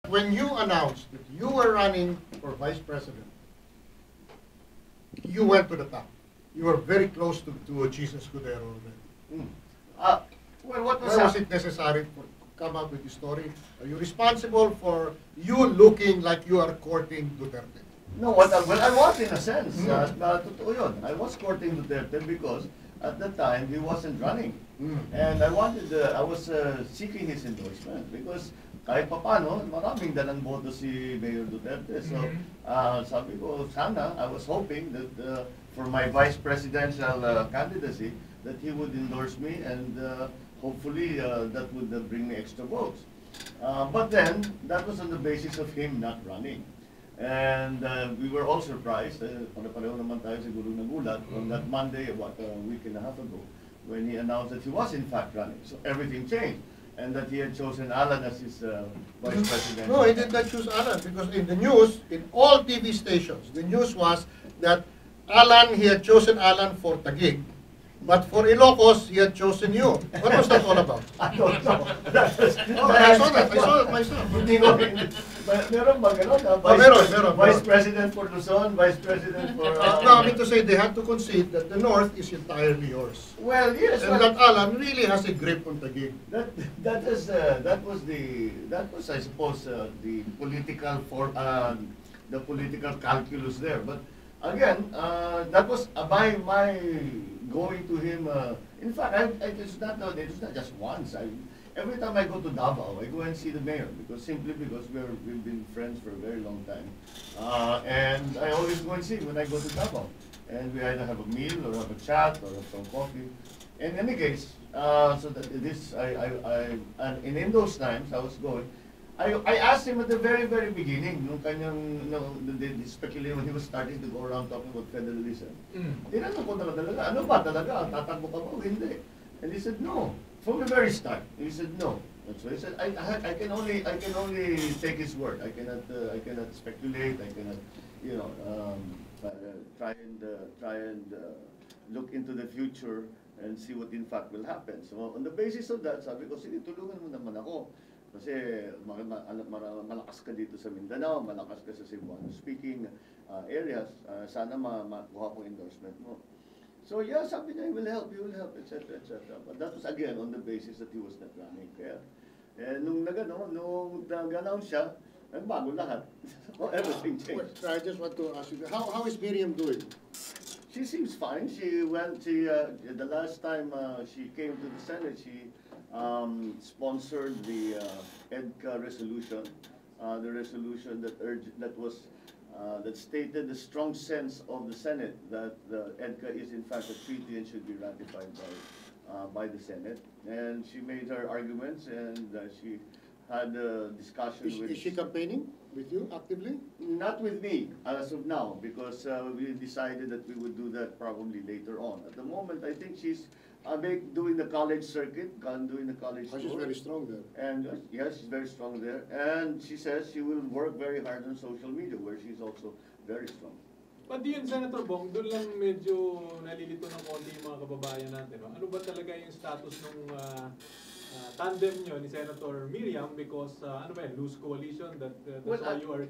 When you announced that you were running for vice president, you went to the top. You were very close to Jesus Cudero already. Well, what was Why was happening? it necessary to come up with this story? Are you responsible for you looking like you are courting Duterte? No, well, I was in a sense. Totoo yun. I was courting Duterte because at that time he wasn't running. And I was seeking his endorsement because kahit papano, maraming dalang boto si Mayor Duterte. So, sabi ko, sana, I was hoping that for my vice presidential candidacy, that he would endorse me and hopefully that would bring me extra votes. But then, that was on the basis of him not running. And we were all surprised, pare-pareho naman tayo siguro nagulat on that Monday, about a week and a half ago, when he announced that he was in fact running. So everything changed, and that he had chosen Alan as his vice president. No, he did not choose Alan because in the news, in all TV stations, the news was that he had chosen Alan for Taguig. But for Ilocos, he had chosen you. What was that all about? I don't know. I saw that myself. Hindi ko rin. Meron ba gano'n? Meron. Vice President for Luzon, Vice President for... No, I mean to say, they had to concede that the North is entirely yours. Well, yes. And that Alan really has a grip on Taguig. That was, I suppose, the political calculus there. But again, that was my going to him. In fact, it's not just once. Every time I go to Davao, I go and see the mayor simply because we've been friends for a very long time, and I always go and see him when I go to Davao, and we either have a meal or have a chat or have some coffee. In any case, so that this and in those times I was going. I asked him at the very, very beginning, nung kanyang, the speculation when he was starting to go around talking about federalism. Tinanong ko talaga, ano ba talaga? Tatakbo ka ba o hindi? And he said, no. From the very start, he said, no. And so he said, I can only take his word. I cannot speculate. I cannot, try and look into the future and see what in fact will happen. So on the basis of that, sabi ko, sige, tulungan mo naman ako. Kasi malakas ka dito sa Mindanao, malakas ka sa Cebuano speaking areas, sana makuha ko endorsement mo. So yeah, sabi niya, he will help, etc., etc. But that was again on the basis that he was not running. Kaya, nung nag-announce siya, bago lahat. Everything changed. I just want to ask you, how is Miriam doing? She seems fine. The last time she came to the Senate, she sponsored the EDCA resolution, the resolution that stated the strong sense of the Senate that the EDCA is in fact a treaty and should be ratified by the Senate. And she made her arguments, and she had a discussion with... Is she campaigning with you actively? Not with me as of now, because we decided that we would do that probably later on. At the moment, I think she's doing the college circuit, doing the college tour. She's very strong there. And yes, she's very strong there. And she says she will work very hard on social media, where she's also very strong. Pati yun, Senator Bong, doon lang medyo nalilito ng konti yung mga kababayan natin. No? Ano ba talaga yung status ng tandem nyo ni Senator Miriam? Because ano ba yun, loose coalition, that's why you are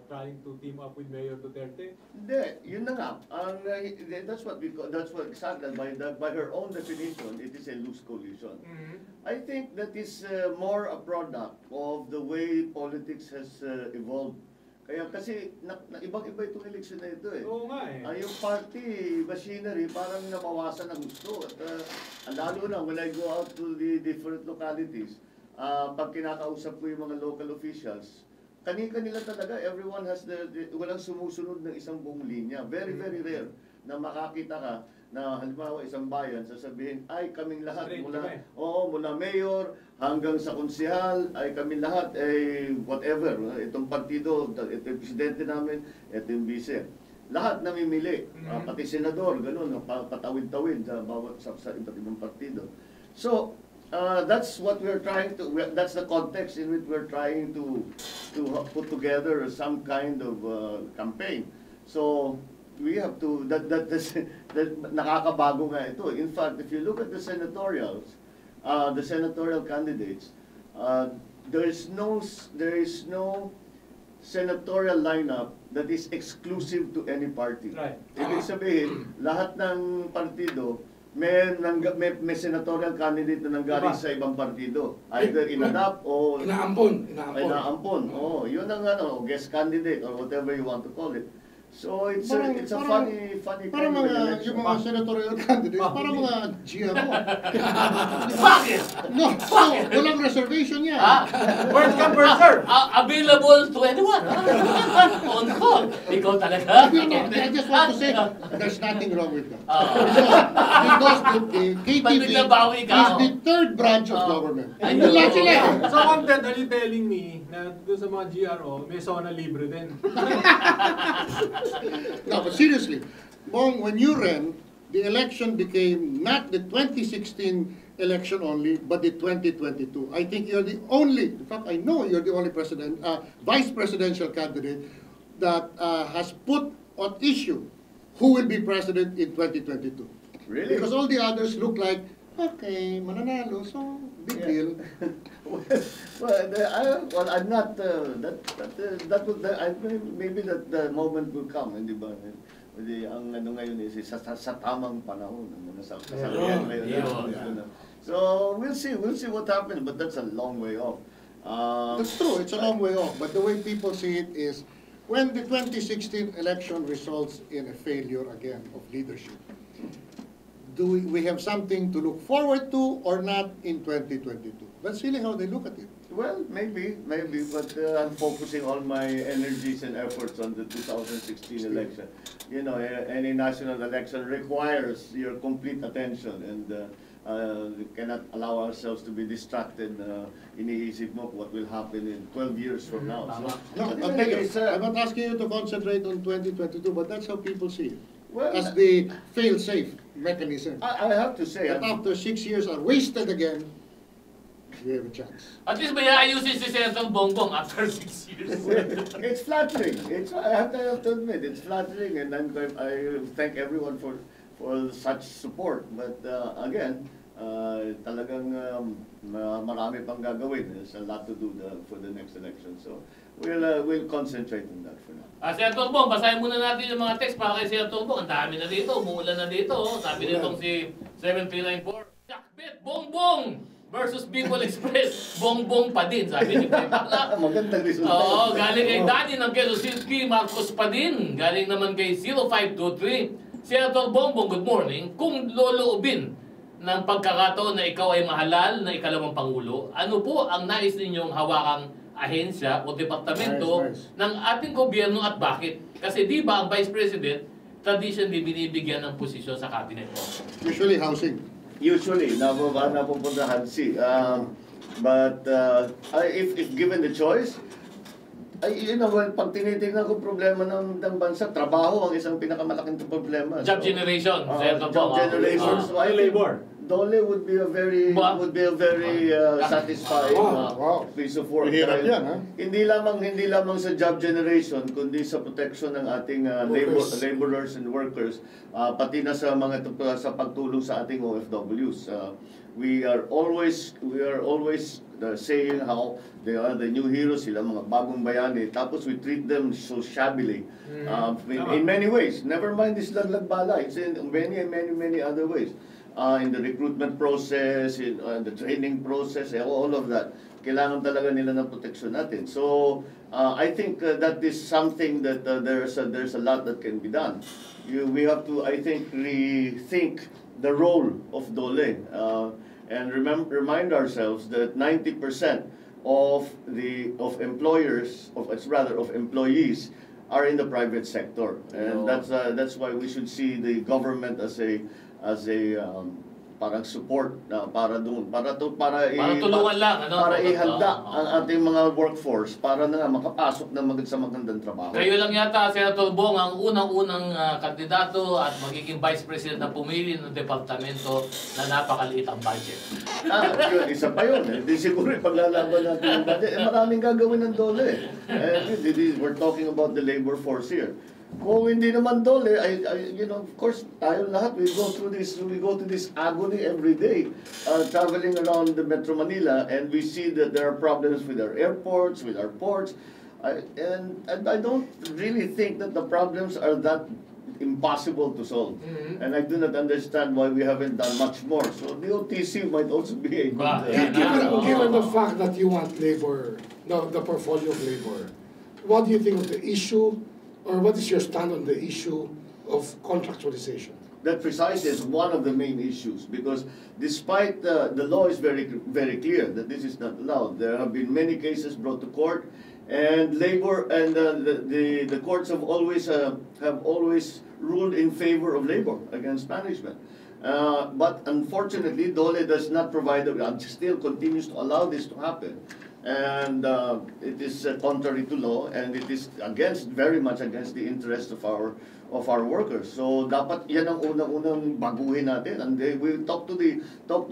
trying to team up with Mayor Duterte? Hindi, yun na nga. That's what exactly, by her own definition, it is a loose coalition. I think that is more a product of the way politics has evolved. Kaya kasi ibang-iba itong eleksyon na ito eh. Oo nga eh. Yung party machinery parang nabawasan ng gusto. At lalo na when I go out to the different localities, pag kinakausap ko yung mga local officials, kani-kanila talaga, everyone has walang sumusunod ng isang buong linya. Very, very rare na makakita ka na halimbawa isang bayan sasabihin, ay kaming lahat mula mayor hanggang sa konsehal, ay kaming lahat whatever, itong partido, ito yung presidente namin, ito yung vice. Lahat namimili, pati senador, ganun, patawid-tawid sa iba't ibang partido. So, that's what we're trying to, that's the context in which we're trying to put together some kind of campaign. So, we have to, that nakakabago nga ito. In fact, if you look at the senatorial candidates, there is no senatorial lineup that is exclusive to any party. Right. Ibig sabihin, lahat ng partido may senatorial candidate na nanggaling Diba? sa ibang partido. Either inadapt o Inaampon. inaampon. Oh, yun ang guest candidate or whatever you want to call it. So it's a Parang- funny Parang kind of mga, election. yung mga senatorial candidates, parang mga GMO. Bakit? No, walang reservation yan. First come, first serve. Available to anyone. On call. Ikaw talaga. I just want to say, there's nothing wrong with that. Ah. Because the Pag KTV naglabawi ka, is oh. the third branch of government. I Yun know. lang sila. So content, are you telling me na doon sa mga GRO, may zona libre din? No, but seriously, Bong, when you ran, the election became not the 2016 election only, but the 2022. I think you're the only, in fact, I know you're the only vice presidential candidate that has put on issue who will be president in 2022. Really? Because all the others look like, okay, mananalo, so big Yeah. deal. Well, I'm not. Maybe that the moment will come, hindi ba? Hindi, ang ano ngayon is sa tamang panahon. Sa kasalukuyan ngayon. Yeah. So we'll see what happens, but that's a long way off. That's true, it's a long way off, but the way people see it is, when the 2016 election results in a failure again of leadership, do we have something to look forward to or not in 2022? That's really how they look at it. Well, maybe, but I'm focusing all my energies and efforts on the 2016 election. You know, any national election requires your complete attention, and we cannot allow ourselves to be distracted. Iniisip mo what will happen in 12 years from now. So, No, but anyway, it's, I'm not asking you to concentrate on 2022, but that's how people see it. Well, As the fail-safe mechanism. I have to say, That after 6 years are wasted again, we have a chance. At least may ayusin si Senator Bongbong after 6 years. it's flattering. I have to admit, it's flattering, and I thank everyone for such support. But again, talagang marami pang gagawin. There's a lot to do for the next election. So we'll concentrate on that for now. Senator Bong, basahin muna natin yung mga text para kay Senator Bong. Ang dami na dito, umuulan na dito. Sabi nitong si 7394, Jakbet Bongbong versus Bicol Express. Bongbong pa din, sabi ni Pepala. Magandang resulta. Oo, galing kay Danny ng Quezon City, Marcos pa din. Galing naman kay 0523. Senator Bongbong, good morning. Kung loloobin ng pagkakataon na ikaw ay mahalal na ikalawang Pangulo, ano po ang nais ninyong hawakang ahensya o departamento Nice. ng ating gobyerno at bakit? Kasi di ba ang Vice President, traditionally binibigyan ng posisyon sa cabinet mo? Usually housing. Usually, napupuntahan si. But if given the choice, pag tinitingnan ko problema ng bansa, trabaho ang isang pinakamalaking problema. Job generation, Senator Job Bong. generation. So I think Labor. Dole would be a very satisfying Wow. piece of work. Mahirap Dahil yan, ha? Hindi lamang sa job generation, kundi sa protection ng ating laborers and workers, pati na sa sa pagtulong sa ating OFWs. We are always saying how they are the new heroes, sila mga bagong bayani. Tapos we treat them so shabbily in many ways. Never mind this lagbala. It's in many other ways. In the recruitment process, in the training process, all of that. Kailangan talaga nila ng proteksyon natin. So, I think that is something that there's a lot that can be done. We have to, I think, rethink the role of DOLE and remind ourselves that 90% of employees are in the private sector, and that's why we should see the government as a parang support para tulungan lang, ano? para ihanda ang ating mga workforce para na makapasok na sa magandang trabaho. Kayo lang yata, Senator Bong, ang unang-unang kandidato at magiging Vice President na pumili ng departamento na napakaliit ang budget. Yun, isa pa yun. Hindi siguro paglalaban natin ang budget. Maraming gagawin ng DOLE. We're talking about the labor force here. Kung hindi naman Dole, you know, of course, tayo lahat, we go to this agony every day, traveling around the Metro Manila, and we see that there are problems with our airports, with our ports, and I don't really think that the problems are that impossible to solve. And I do not understand why we haven't done much more. So the OTC might also be a good... Given the fact that you want labor, the portfolio of labor, what do you think of the issue, or what is your stand on the issue of contractualization? That precisely is one of the main issues, because despite the law is very clear that this is not allowed, there have been many cases brought to court, and labor and the courts have always ruled in favor of labor against management. But unfortunately, DOLE does not provide, still continues to allow this to happen. And it is contrary to law, and it is very much against the interest of our workers. So dapat yan ang unang baguhin natin, and we talk to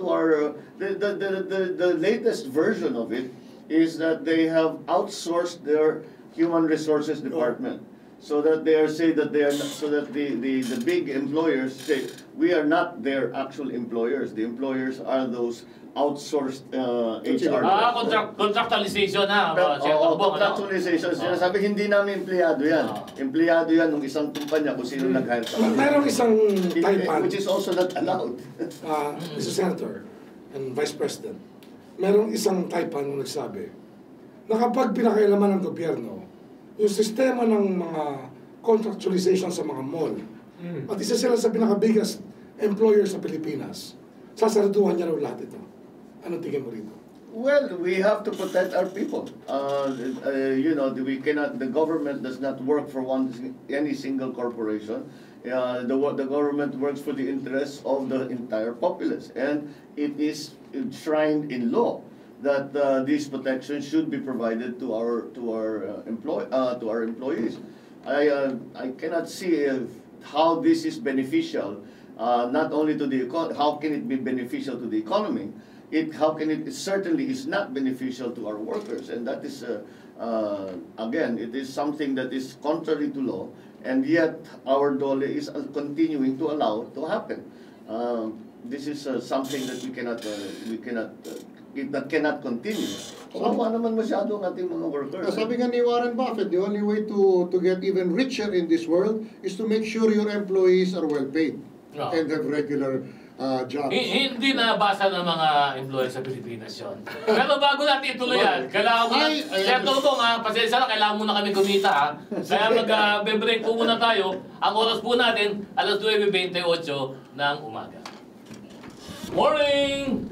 our the latest version of it is that they have outsourced their human resources department, so that they are so that the big employers say we are not their actual employers. The employers are those outsourced HR. Contractualization na. Contractualization. Sinasabi, hindi namin empleyado yan. Empleyado yan ng isang kumpanya kung sino nag-hire sa amin. Mayroong isang taipan, which is also not allowed. Mr. Senator and Vice President, mayroong isang taipan na nagsabi na kapag pinakailaman ng gobyerno yung sistema ng mga contractualization sa mga mall, at isa sila sa pinakabiggest employers sa Pilipinas, sasaraduhan niya raw lahat ito. Anong tingin mo rito? Well, we have to protect our people. You know, the government does not work for any single corporation. The government works for the interests of the entire populace, and it is enshrined in law that these protections should be provided to our employees. I cannot see how this is beneficial, not only to the economy. How can it be beneficial to the economy? It certainly is not beneficial to our workers, and that is again, it is something that is contrary to law, and yet our DOLE is continuing to allow to happen. This is something that that cannot continue. Kawawa naman masyado ang ating mga workers. Sabi nga ni Warren Buffett, the only way to get even richer in this world is to make sure your employees are well paid and have regular jobs. Hindi nabasa ng mga employer sa Pilipinas yun. Pero bago natin ituloy yan, kailangan mo na, Senator Bong, pasensya na, kailangan muna kami kumita, ha? Kaya mag-break po muna tayo. Ang oras po natin, alas 9:28 ng umaga. Morning!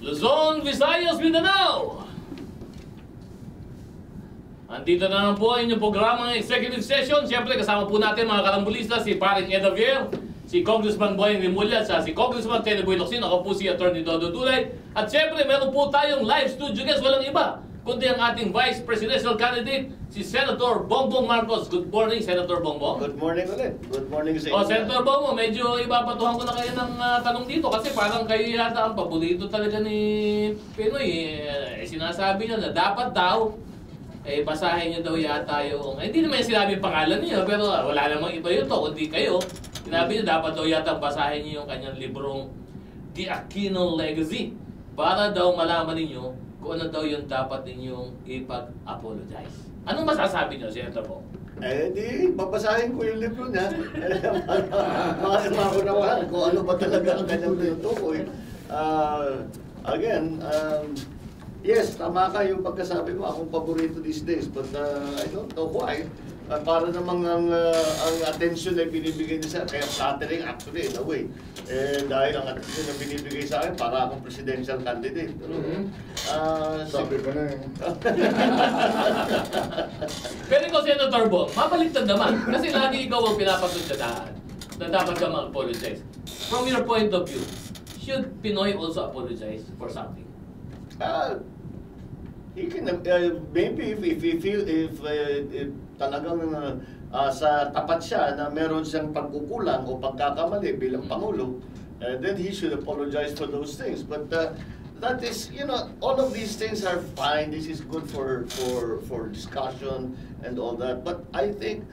Luzon, Visayas, Mindanao! Andito na naman po ang inyong programang executive session. Siyempre, kasama po natin mga karambulista, si Paring Ed Javier, si Congressman Boyeng Rimulya, si Congressman Tenny Boy Locsin, ako po si Atty. Dodo Dulay. At siyempre, meron po tayong live studio guest, walang iba, kundi ang ating Vice Presidential Candidate, si Senator Bongbong Marcos. Good morning, Senator Bongbong. Good morning ulit. Good morning sa inyo. Senator Bongbong, medyo ibabatuhan ko na kayo ng tanong dito kasi parang kayo yata ang paborito talaga ni Pinoy. Sinasabi niya na dapat daw basahin niyo daw yata yung... hindi naman sinabi yung pangalan niyo, pero wala namang iba yun to, kundi kayo. Sinabi niyo dapat daw yata basahin niyo yung kanyang librong The Aquino Legacy para daw malaman ninyo kung ano daw yung dapat ninyong ipag-apologize. Anong masasabi niyo, Senator Bong? Di, babasahin ko yung libro niya. Makakunawahan kung ano ba talaga ang kanyang tinutukoy. Again, yes, tama ka yung pagkasabi mo, akong paborito these days, but I don't know why. Para namang ang attention ay binibigay niya sa kaya flattering actually in a way. Dahil ang attention na binibigay sa akin, para akong presidential candidate. Sabi ko na Pero ikaw, Senator Bong, mabaliktad naman. Kasi lagi ikaw ang pinapagdadaan na dapat ka mag-apologize. From your point of view, should Pinoy also apologize for something? He can maybe if he feel if talagang sa tapat siya na meron siyang pagkukulang o pagkakamali bilang Pangulo, then he should apologize for those things. But that is, you know, all of these things are fine. This is good for discussion and all that. But I think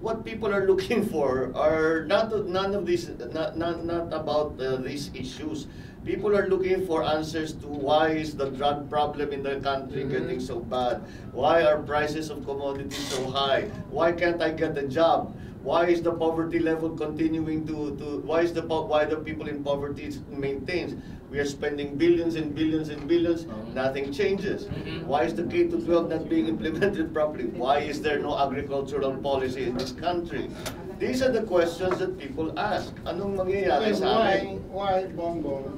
what people are looking for are not about these issues. People are looking for answers to why is the drug problem in the country getting so bad? Why are prices of commodities so high? Why can't I get a job? Why is the poverty level continuing why the people in poverty maintains? We are spending billions and billions and billions, nothing changes. Why is the K-12 not being implemented properly? Why is there no agricultural policy in this country? These are the questions that people ask. Anong mangyayari sa amin? Why, Bongbong,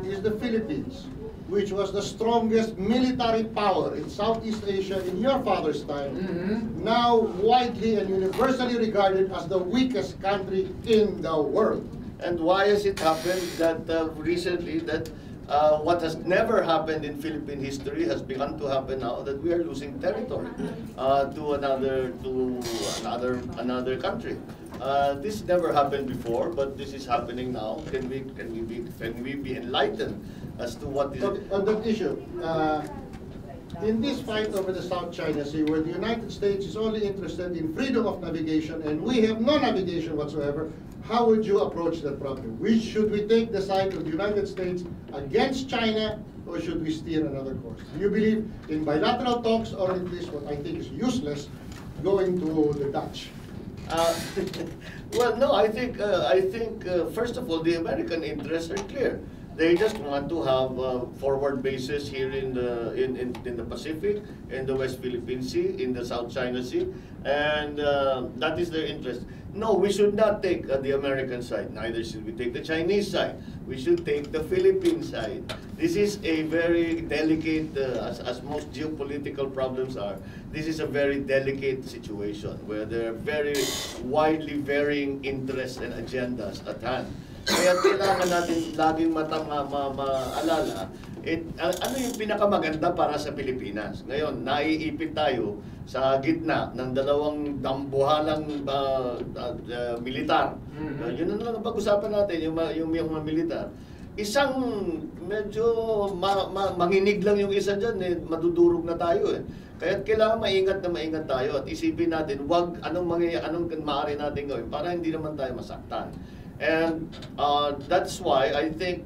is the Philippines, which was the strongest military power in Southeast Asia in your father's time, now widely and universally regarded as the weakest country in the world? And why has it happened that recently that what has never happened in Philippine history has begun to happen now, that we are losing territory to another country? This never happened before, but this is happening now. Can we be enlightened as to what is it? On that issue, in this fight over the South China Sea, where the United States is only interested in freedom of navigation and we have no navigation whatsoever, how would you approach that problem? Should we take the side of the United States against China, or should we steer another course? Do you believe in bilateral talks, or at least what I think is useless, going to the Dutch? Well, no, I think first of all, the American interests are clear. They just want to have forward bases here in the Pacific, in the West Philippine Sea, in the South China Sea, and that is their interest. No, we should not take the American side. Neither should we take the Chinese side. We should take the Philippine side. This is a very delicate, as most geopolitical problems are, this is a very delicate situation where there are very widely varying interests and agendas at hand. Kaya kailangan natin laging maalala, ano yung pinakamaganda para sa Pilipinas? Ngayon, naiipit tayo sa gitna ng dalawang dambuhalang militar. Yun na lang ang pag-usapan natin, yung mga militar. Isang medyo manginig lang yung isa dyan, madudurog na tayo eh. Kaya kailangan maingat tayo at isipin natin, anong maaari natin gawin para hindi naman tayo masaktan. And that's why I think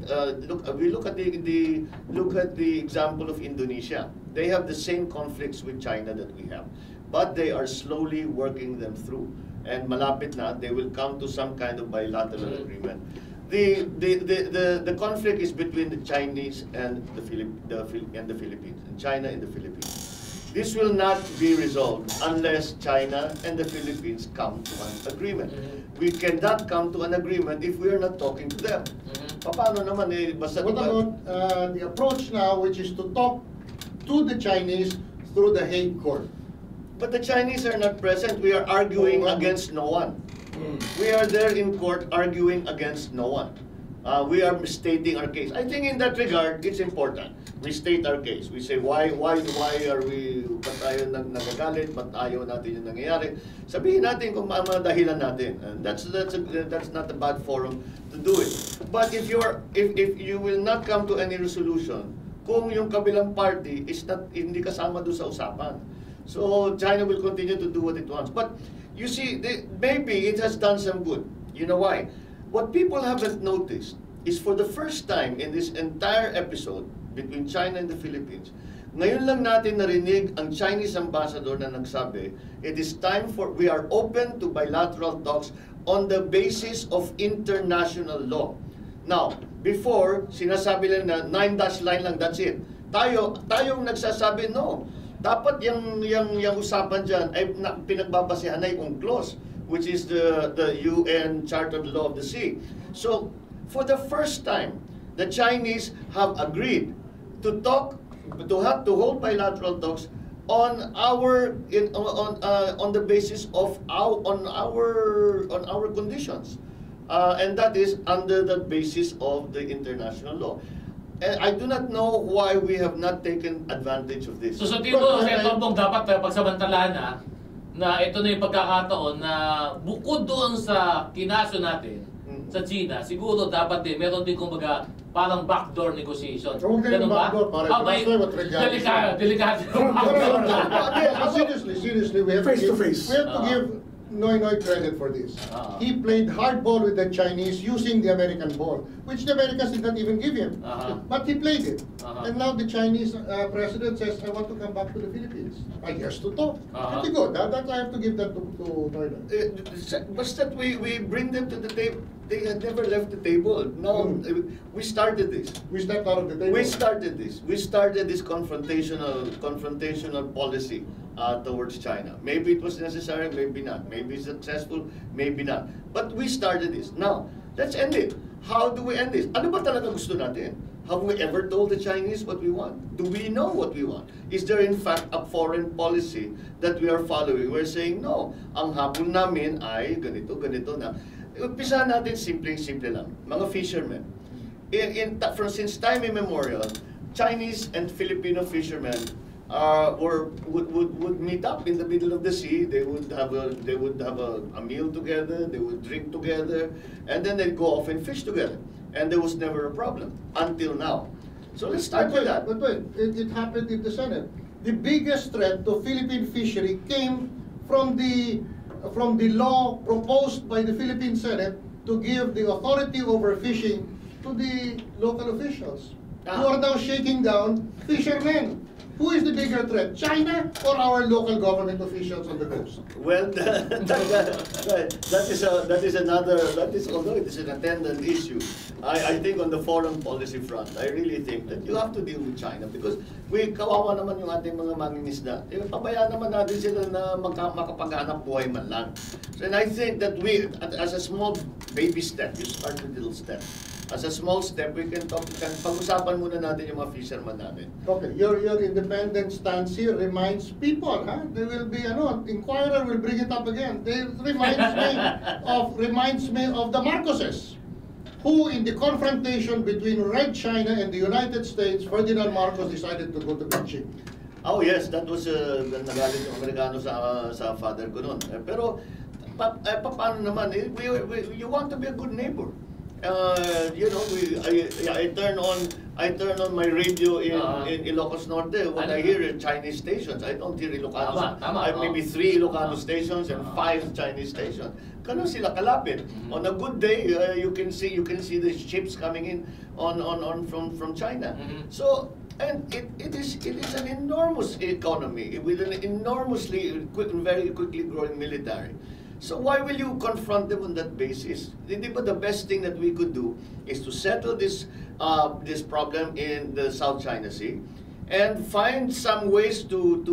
we look at the example of Indonesia. They have the same conflicts with China that we have, but they are slowly working them through. And malapit na, they will come to some kind of bilateral agreement. The conflict is between the Chinese and the Philippines, and China and the Philippines. This will not be resolved unless China and the Philippines come to an agreement. We cannot come to an agreement if we are not talking to them. Paano naman basta what about the approach now, which is to talk to the Chinese through the Hague Court? But the Chinese are not present. We are arguing against no one. We are there in court arguing against no one. We are stating our case. I think in that regard, it's important. We state our case. We say, why are we, ba't tayo nagagalit, ba't ayaw natin yung nangyayari? Sabihin natin kung mga dahilan natin. And that's not a bad forum to do it. But if you will not come to any resolution, kung yung kabilang party is hindi kasama doon sa usapan. So China will continue to do what it wants. But you see, maybe it has done some good. You know why? What people haven't noticed is for the first time in this entire episode between China and the Philippines, ngayon lang natin narinig ang Chinese ambassador na nagsabi, we are open to bilateral talks on the basis of international law. Now, before, sinasabi lang na 9-dash line lang, that's it. Tayong nagsasabi, no. Dapat yung usapan dyan ay pinagbabasehan na yung UNCLOS, which is the UN Chartered Law of the Sea. So, for the first time, the Chinese have agreed to hold bilateral talks on the basis of our conditions, and that is under the basis of the international law. And I do not know why we have not taken advantage of this. So sa tito, Senator Bong, dapat pagsamantalahan na ito na yung pagkakataon na bukod doon sa kinaso natin, sa China, siguro dapat din, meron din kumbaga parang backdoor negotiation. Huwag din yung Ganun ba? backdoor, pare. May That's why what Regalo delikado yung No, backdoor. seriously, we have Face to to face. We have to give Noy credit for this. He played hardball with the Chinese using the American ball, which the Americans did not even give him. But he played it. And now the Chinese president says, I want to come back to the Philippines. I guess to talk. Pretty good. That I have to give that to Noy. But that we bring them to the table. They had never left the table. No, we started this. We stepped out of the table. We started this. We started this confrontational policy towards China. Maybe it was necessary, maybe not. Maybe successful, maybe not. But we started this. Now, let's end it. How do we end this? Ano ba talaga gusto natin? Have we ever told the Chinese what we want? Do we know what we want? Is there in fact a foreign policy that we are following? We're saying, no, ang habol namin ay ganito, ganito na. Umpisa natin simple lang. Mga fishermen. Since time immemorial, Chinese and Filipino fishermen would meet up in the middle of the sea. They would have a meal together. They would drink together, and then they'd go off and fish together. And there was never a problem until now. So let's start with that. But wait, it happened in the Senate. The biggest threat to Philippine fishery came from the law proposed by the Philippine Senate to give the authority over fishing to the local officials, who are now shaking down fishermen. Who is the bigger threat, China or our local government officials on the coast? Well, although it is an attendant issue, I think on the foreign policy front, I really think that you have to deal with China because kawawa naman yung ating mga mangingisda. Pabayaan naman natin sila na makapaghanap buhay man lang. So, and I think that we, as a small baby step, you start with little step. As a small step, we can pag-usapan muna natin yung mga fisherman natin. Okay, your independent stance here reminds people, huh? There will be, Inquirer will bring it up again. It reminds me of the Marcoses, who in the confrontation between Red China and the United States, Ferdinand Marcos decided to go to Beijing. Oh yes, that was nagalit yung Amerikano sa father ko noon. Pero paano naman? You want to be a good neighbor. I turn on my radio in Ilocos Norte when I hear Chinese stations. I don't hear Ilocano. Maybe 3 Ilocano stations and 5 Chinese stations. Ganun sila kalapit. On a good day, you can see the ships coming in from China. So. And it is an enormous economy with an enormously very quickly growing military. So why will you confront them on that basis? But the best thing that we could do is to settle this problem in the South China Sea, and find some ways to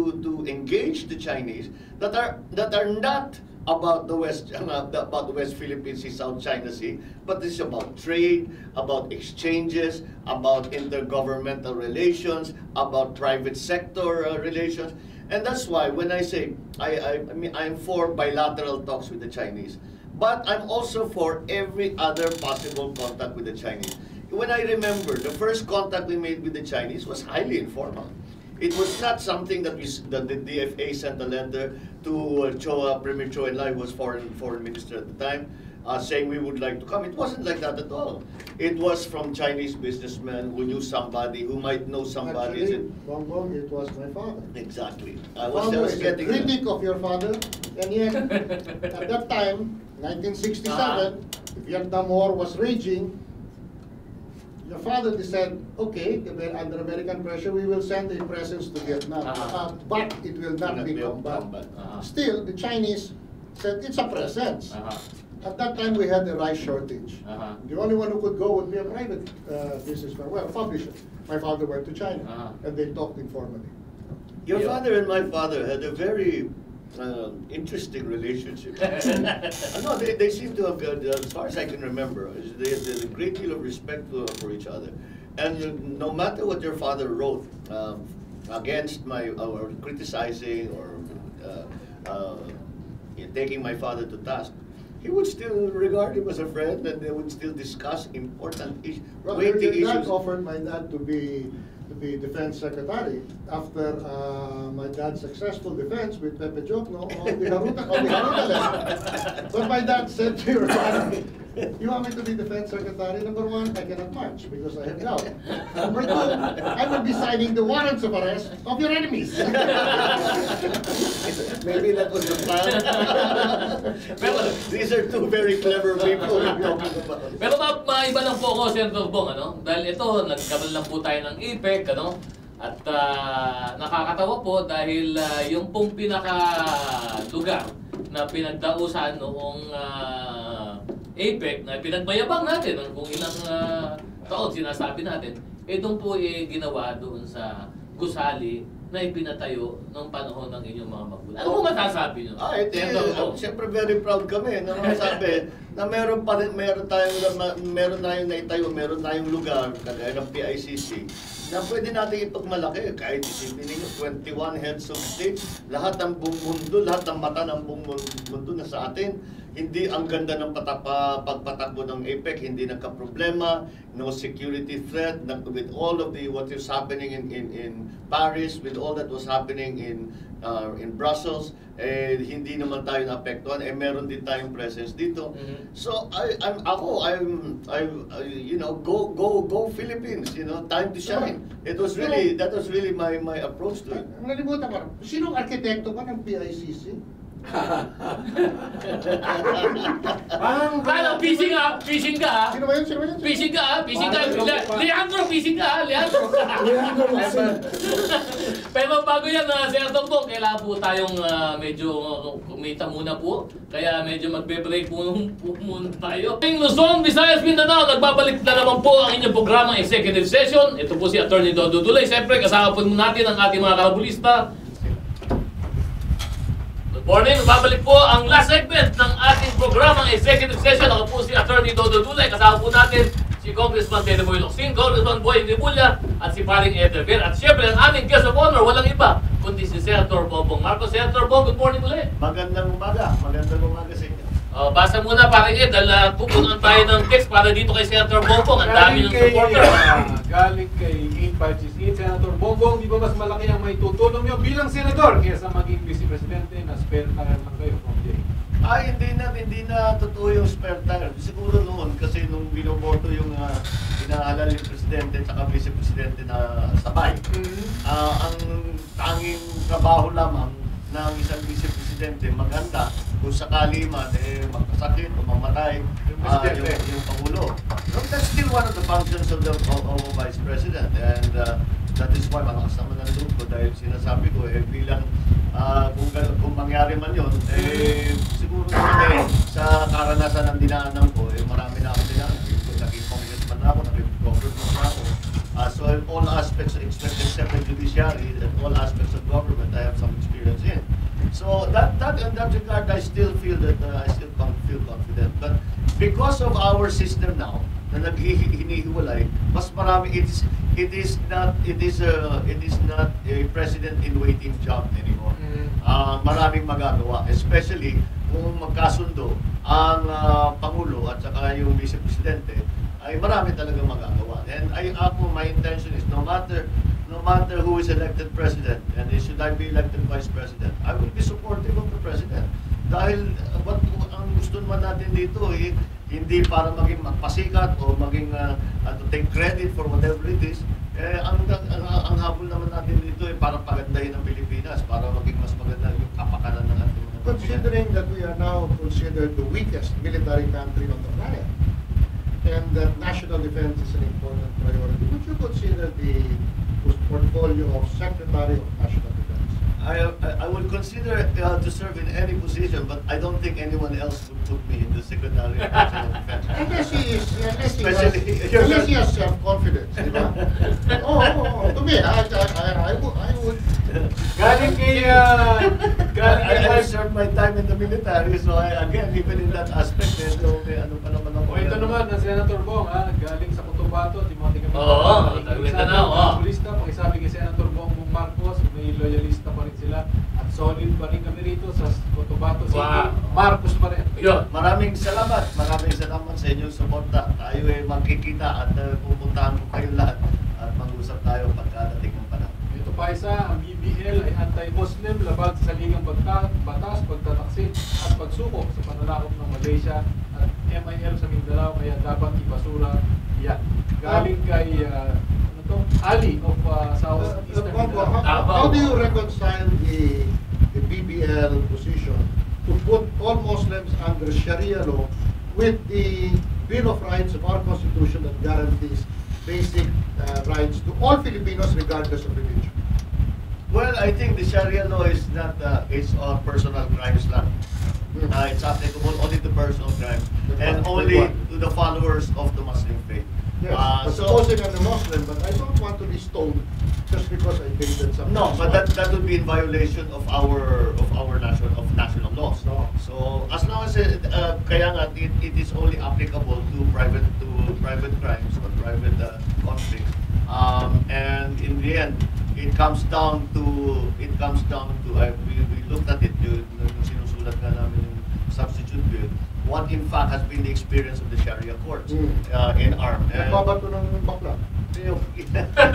engage the Chinese that are not about the West Philippine Sea, South China Sea, but it's about trade, about exchanges, about intergovernmental relations, about private sector relations. And that's why when I say I'm for bilateral talks with the Chinese, but I'm also for every other possible contact with the Chinese. When I remember the first contact we made with the Chinese was highly informal. It was not something that the DFA sent a letter to Premier Chou En-lai, who was foreign minister at the time, saying we would like to come. It wasn't like that at all. It was from Chinese businessmen who knew somebody, who might know somebody. Actually, Bongbong, it was my father. Exactly. I was getting a critic of your father, and yet, at that time, 1967, the Vietnam War was raging. Your father said, okay, under American pressure, we will send a presence to Vietnam, but it will not be combat. Still, the Chinese said, it's a presence. At that time, we had a rice shortage. The only one who could go would be a private businessman, publisher. My father went to China, and they talked informally. Your father and my father had a very interesting relationship. No, they seem to have, as far as I can remember, they had a great deal of respect for each other. And no matter what your father wrote against or criticizing or taking my father to task, he would still regard him as a friend, and they would still discuss important weighty issues. Your dad offered my dad to be defense secretary after my dad's successful defense with Pepe Jokno on the Haruta level. But my dad said to your father, You want me to be defense secretary? Number one, I cannot march because I have gout. Number two, I will be signing the warrants of arrest of your enemies. Maybe that was the plan. Pero, These are two very clever people we're talking about. pero maiba lang po ako, Senator Bong, ano? Dahil ito, nagkaroon lang po tayo ng APEC, ano? At nakakatawa po dahil yung pong pinaka-lugar na pinagdausan noong APEC na pinagbayabang natin kung ilang taon sinasabi natin, doon po ginawa doon sa gusali na ipinatayo nung panahon ng inyong mga magulang. Ano po masasabi nyo? Siyempre very proud kami na masabi na meron tayong naitayo, meron tayong lugar, kagaya ng PICC, na pwede natin ipagmalaki. Kahit isipin ninyo, 21 heads of state, lahat ng buong mundo, lahat ng mata ng buong mundo na sa atin. Hindi ang ganda ng pagpatakbo ng APEC, hindi nagka-problema, no security threat, with all of what is happening in Paris, with all that was happening in Brussels, hindi naman tayo naapektuhan, meron din tayong presence dito. So go Philippines, time to shine. That was really my approach to it. Nalimutan ko, sinong arkitekto ba ng PICC? Kala, fishing ka! Sino ba yun? Fishing ka! Leandro, fishing ka! Leandro! Pero bago yan, Senator Bong, kailangan po tayong medyo kumita muna po. Kaya medyo magbe-break po muna tayo. Luzon, Visayas, Mindanao, nagbabalik na naman po ang inyong programang Executive Session. Ito po si Attorney Dodo Dulay. Siyempre, kasama po natin ang ating mga karabulista. Morning, babalik po ang last segment ng ating programang Executive Session. Ako po si Attorney Dodo Dulay. Kasama po natin si Congressman Tede Boy Locsin, Congressman Boy Rimulya, at si Paring Ed Rivera. At siyempre, ang aming guest of honor, walang iba, kundi si Senator Bongbong Marcos. Senator Bong, good morning ulit. Magandang umaga sa inyo. Basa muna, Paring Ed, dahil pupunan tayo ng text para dito kay Senator Bongbong. Ang dami ng supporter. Galing kay 8568, Senator Bongbong, di ba mas malaki ang may tutulong nyo bilang senador kaysa maging vice presidente na spare tire lang kayo from day? Hindi na totoo yung spare tire. Siguro noon, kasi nung binoboto yung inaalala yung presidente at vice presidente na sabay, ang tanging trabaho lamang ng isang vice presidente maganda kung sakali man magkasakit o mamatay yung Pangulo. So that's still one of the functions of the Vice President, and that is why malakas naman ang loob ko dahil sinasabi ko bilang kung mangyari man yun, siguro sa karanasan ng dinaanan ko, marami na akong dinaanan. Naging congressman na ako, naging government na ako. So in all aspects, except the judiciary, and all aspects of government, I have some experience in. So in that regard, I still feel that I still feel confident. But because of our system now, na naghihinihiwalay, mas marami. It is not a president in waiting job anymore. Maraming magagawa, especially kung magkasundo ang Pangulo at saka yung Vice Presidente, ay marami talagang magagawa. And my intention is no matter who is elected president, and should I be elected vice president, I will be supportive of the president. Dahil ang gusto naman natin dito, hindi para maging magpasikat o maging to take credit for whatever it is. Ang habol naman natin dito para pagandahin ang Pilipinas, para maging mas maganda yung kapakanan ng ating mga Considering that we are now considered the weakest military country on the planet, and that national defense is an important priority, would you consider the portfolio of Secretary of National Defense? I would consider to serve in any position, but I don't think anyone else would put me in the Secretary of National Defense. Unless he has self-confidence, di ba? To me, I would. Galing kay I served my time in the military, so again, even in that aspect, ano pa naman ako. ito naman, Senator Bong, galing sa Cotabato, Timothy Camilo. Oo, tagwita na, oo. Lista, pakisabi kay Senator Bongbong Marcos, may loyalista pa rin sila at solid pa rin kami rito sa Cotabato City. Wow. Marcos pa rin. Maraming salamat sa inyong suporta. Tayo magkikita at pupuntahan ko kayo lahat at mag-usap tayo pagkadating ng panahon. Ito pa isa, ang BBL ay anti-Muslim, labag sa saligang batas, pagtataksil at pagsuko sa pananakop ng Malaysia at MIL sa Mindanao, kaya dapat ibasura yan. Galing kay Ali of Southeastern Bongo, Mindanao. how do you reconcile the BBL position to put all Muslims under Sharia law with the Bill of Rights of our Constitution that guarantees basic rights to all Filipinos regardless of religion? Well, I think the Sharia law is not it's on personal crimes lang. It's applicable only to personal crimes and only to the followers of the Muslim faith. Yes, but supposing I'm a Muslim, but I don't want to be stoned just because I dated someone. No, but that would be in violation of our national laws. No. So as long as kaya nga it is only applicable to private crimes or private conflicts. And in the end, it comes down to we looked at it yung sinusulat ka namin yung substitute bill. What in fact has been the experience of the Sharia courts in ARM. Nagbabato ng bakla. Hindi, And,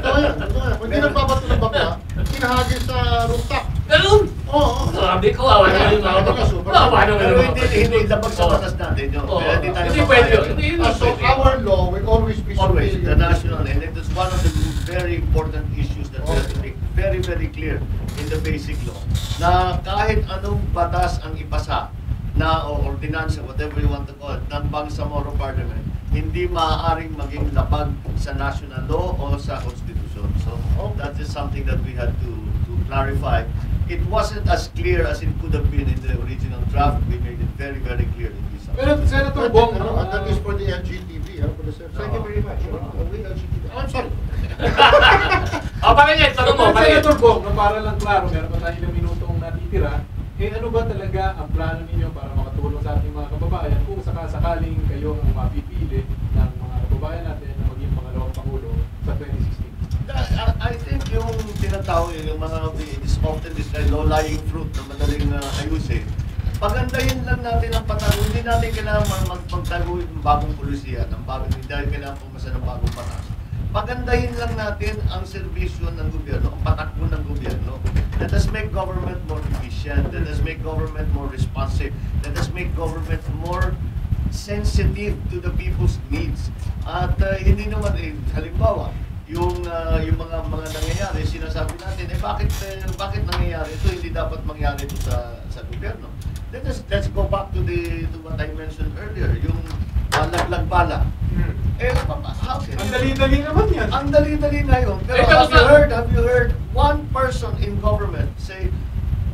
totoo yan. Kung hindi nagbabato ng bakla, kinahagi sa rooftop. Ganun! Oo. Sabi ko, awa naman yung mga awa naman pero yung mga hindi labag sa batas natin yun. Oo. Kaya tayo Hindi pwede yun. papayag. Hindi yun So pwede. our law will always be Always, superior. the national, and it is one of the very important issues that we have to make very, very clear in the basic law. Na kahit anong batas ang ipasa, na o ordinansa, whatever you want to call it, ng Bangsamoro Parliament, hindi maaaring maging labag sa national law o sa constitution. So that is something that we had to clarify. It wasn't as clear as it could have been in the original draft. We made it very, very clear in this. Pero Senator Bong, And that is for the LGTB. For the thank you very much. We LGTB. I'm sorry. Bakit yan? Tanong mo, bakit? Senator Bong, na para lang klaro, meron pa tayo ilang minutong natitira, ano ba talaga ang plano ninyo para makatulong sa ating mga kababayan kung sakasakaling kayo ang mapipili ng mga kababayan natin na maging pangalawang Pangulo sa 2016? I think yung tinatawag yung mga is often this low-lying fruit na madaling ayusin. Pagandahin lang natin ang patago. Hindi natin kailangan magtago ng bagong polisiya, hindi natin kailangan pumasa ng bagong batas. Pagandahin lang natin ang serbisyo ng gobyerno, ang patakbo ng gobyerno. Let us make government more efficient. Let us make government more responsive. Let us make government more sensitive to the people's needs. At hindi naman, halimbawa, yung mga nangyayari, sinasabi natin, bakit nangyayari ito? Hindi dapat mangyari ito sa gobyerno. Let's go back to what I mentioned earlier, yung laglag bala. How can Ang dali-dali naman yan. Ang dali-dali na yun. Pero have you heard one person in government say,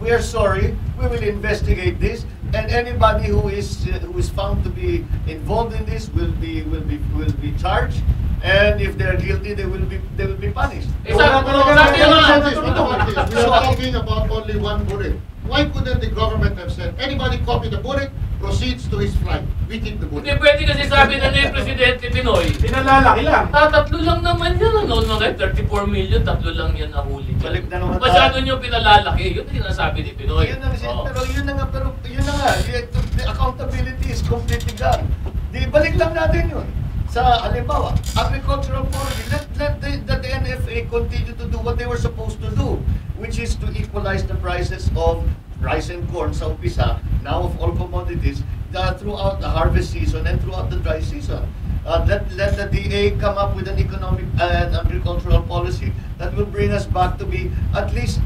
we are sorry, we will investigate this, and anybody who is found to be involved in this will be charged, and if they are guilty, they will be punished. Sabi naman, We are talking about only one bullet. Why couldn't the government have said, anybody copy the bullet, proceeds to his flight. We keep the hindi bullet. pwede kasi sabi na ni Presidente Pinoy, Pinalalaki lang. tatlo lang naman yan, ano, mga 34 million, tatlo lang yan nahuli. Balik na naman Masyado nyo pinalalaki, yun ang sinasabi ni Pinoy. Yun ang, Oo. pero yun na nga, the accountability is completely gone. Di balik lang natin yun. Sa halimbawa, agricultural policy, let the NFA continue to do what they were supposed to do, which is to equalize the prices of rice and corn sa umpisa, now of all commodities, throughout the harvest season and throughout the dry season. Let the DA come up with an economic and agricultural policy that will bring us back to be at least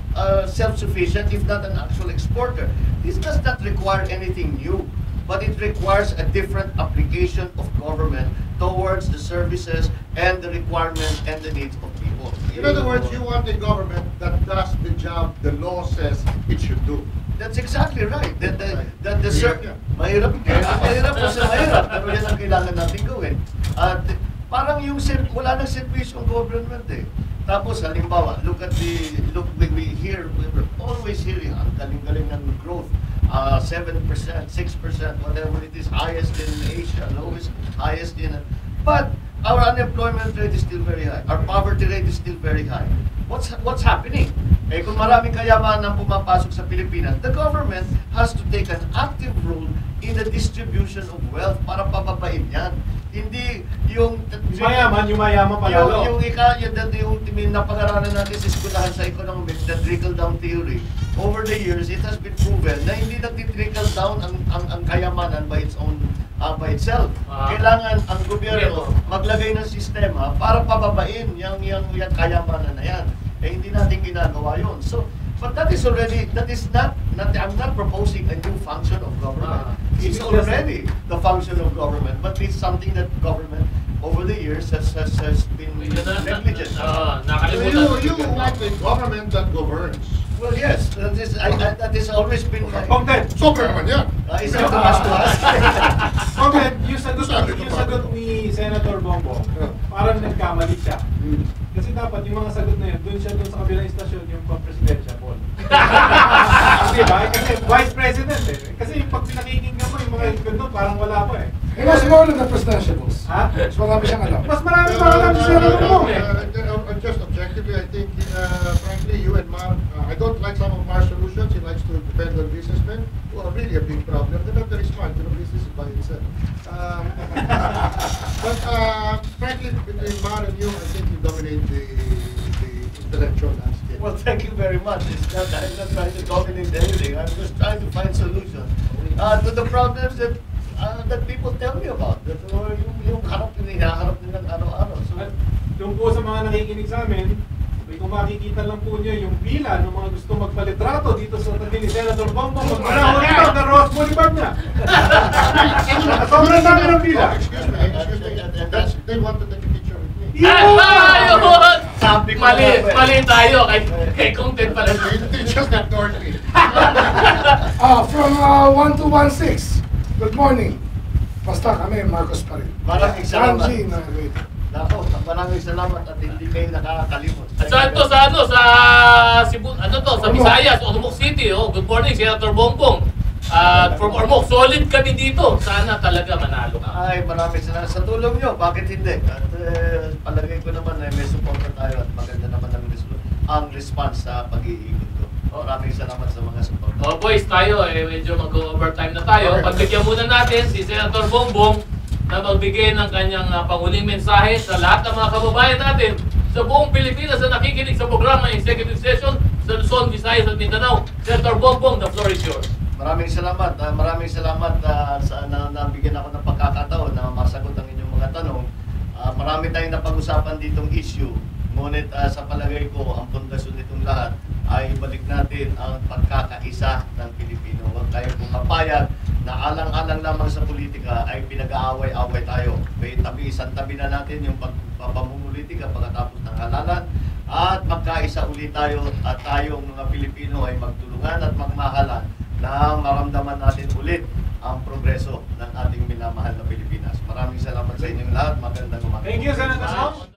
self-sufficient, if not an actual exporter. This does not require anything new, but it requires a different application of government towards the services and the requirements and the needs of people. In other words, you want a government that does the job the law says it should do. That's exactly right. Mahirap yan. Mahirap po sa mahirap, pero yan ang kailangan natin gawin. At parang wala nang serbisyo ang government eh. Tapos halimbawa, we're always hearing ang galing-galing ng growth. 7%, 6%, whatever it is, highest in Asia, highest in... But our unemployment rate is still very high. Our poverty rate is still very high. What's happening? Kung maraming kayamanan pumapasok sa Pilipinas, the government has to take an active role in the distribution of wealth para pababain yan. Hindi yung Yumayaman palalo. yung napag-aralan natin sa eskwelahan sa economics, the trickle-down theory. Over the years, it has been proven na hindi nagti-trickle down ang kayamanan by its own by itself. Kailangan ang gobyerno maglagay ng sistema para pababain yung kayamanan na yan. Eh hindi natin ginagawa yun. So, but that is not, I'm not proposing a new function of government. It's already the function of government, but it's something that government over the years has been negligent. Nakalimutan. You like a government that governs. Well, yes, that is always been my... Bongted, Super naman yan. Isa to us. Bongted, yung sagot ni Senator Bongbong, parang nagkamali siya. Kasi dapat yung mga sagot na yun, doon siya doon sa kabilang istasyon, yung pang-presidensya, Paul. Diba? Kasi vice president eh. Kasi pag pinakikinggan mo yung mga ganun, parang wala pa eh. He was more than the presidential boss. Ha? Mas marami siyang alam. Mas marami pa alam si Senator Bongbong eh. Just objectively, I think, frankly, you and Mar, I don't like some of Mar's solutions. He likes to depend on businessmen who are really a big problem. They're not very smart. Business is by itself. But frankly, between Mar and you, I think you dominate the intellectual landscape. Well, thank you very much. I'm not trying to dominate anything. I'm just trying to find solutions to the problems that people tell me about. That yung hinaharap nilang araw-araw. So, Doon po sa mga nakikinig sa amin, kung makikita lang po niyo yung pila ng mga gusto magpalitrato dito sa tabi ni Senator Bongbong, magpanahon nito ng Ross Boulevard niya. Sobrang dami ng pila. Excuse me. They want to take a picture with me. Ayun! sabi ko Mali tayo. Kay content pala. They just ignored me. From 1216, good morning. Basta kami, Marcos pa rin. Maraming salamat. Angie, na wait. Nako, maraming salamat at hindi kayo nakakalimot. Saan to? Sa Cebu, sa Visayas, Ormoc City. Oh. Good morning, Senator Bongbong. From Ormoc, solid kami dito. Sana talaga manalo ka. Ay, maraming salamat sa tulong nyo. Bakit hindi? At palagay ko naman na may suporta tayo at maganda naman ang response sa pag-iikot ko. Maraming salamat sa mga support. Oh boys, tayo medyo mag-overtime na tayo. Pagbigyan muna natin si Senator Bongbong na magbigay ng kanyang panguling mensahe sa lahat ng mga kababayan natin sa buong Pilipinas na nakikinig sa programa Executive Session sa Luzon, Visayas at Mindanao. Senator Bongbong, the floor is yours. Maraming salamat. Maraming salamat sa nabigyan ako ng pagkakataon na masagot ang inyong mga tanong. Marami tayong napag-usapan ditong issue. Ngunit sa palagay ko, ang pundasyon nitong lahat ay ibalik natin ang pagkakaisa ng Pilipino. Huwag tayong pumapayag na alang-alang lamang sa politika ay pinag-aaway-away tayo. May tabi na natin yung pagpapamumulitika pagkatapos ng halalan at magkaisa ulit tayo at tayong mga Pilipino ay magtulungan at magmahalan na maramdaman natin ulit ang progreso ng ating minamahal na Pilipinas. Maraming salamat sa inyong lahat. Magandang umaga. Thank you, Senator.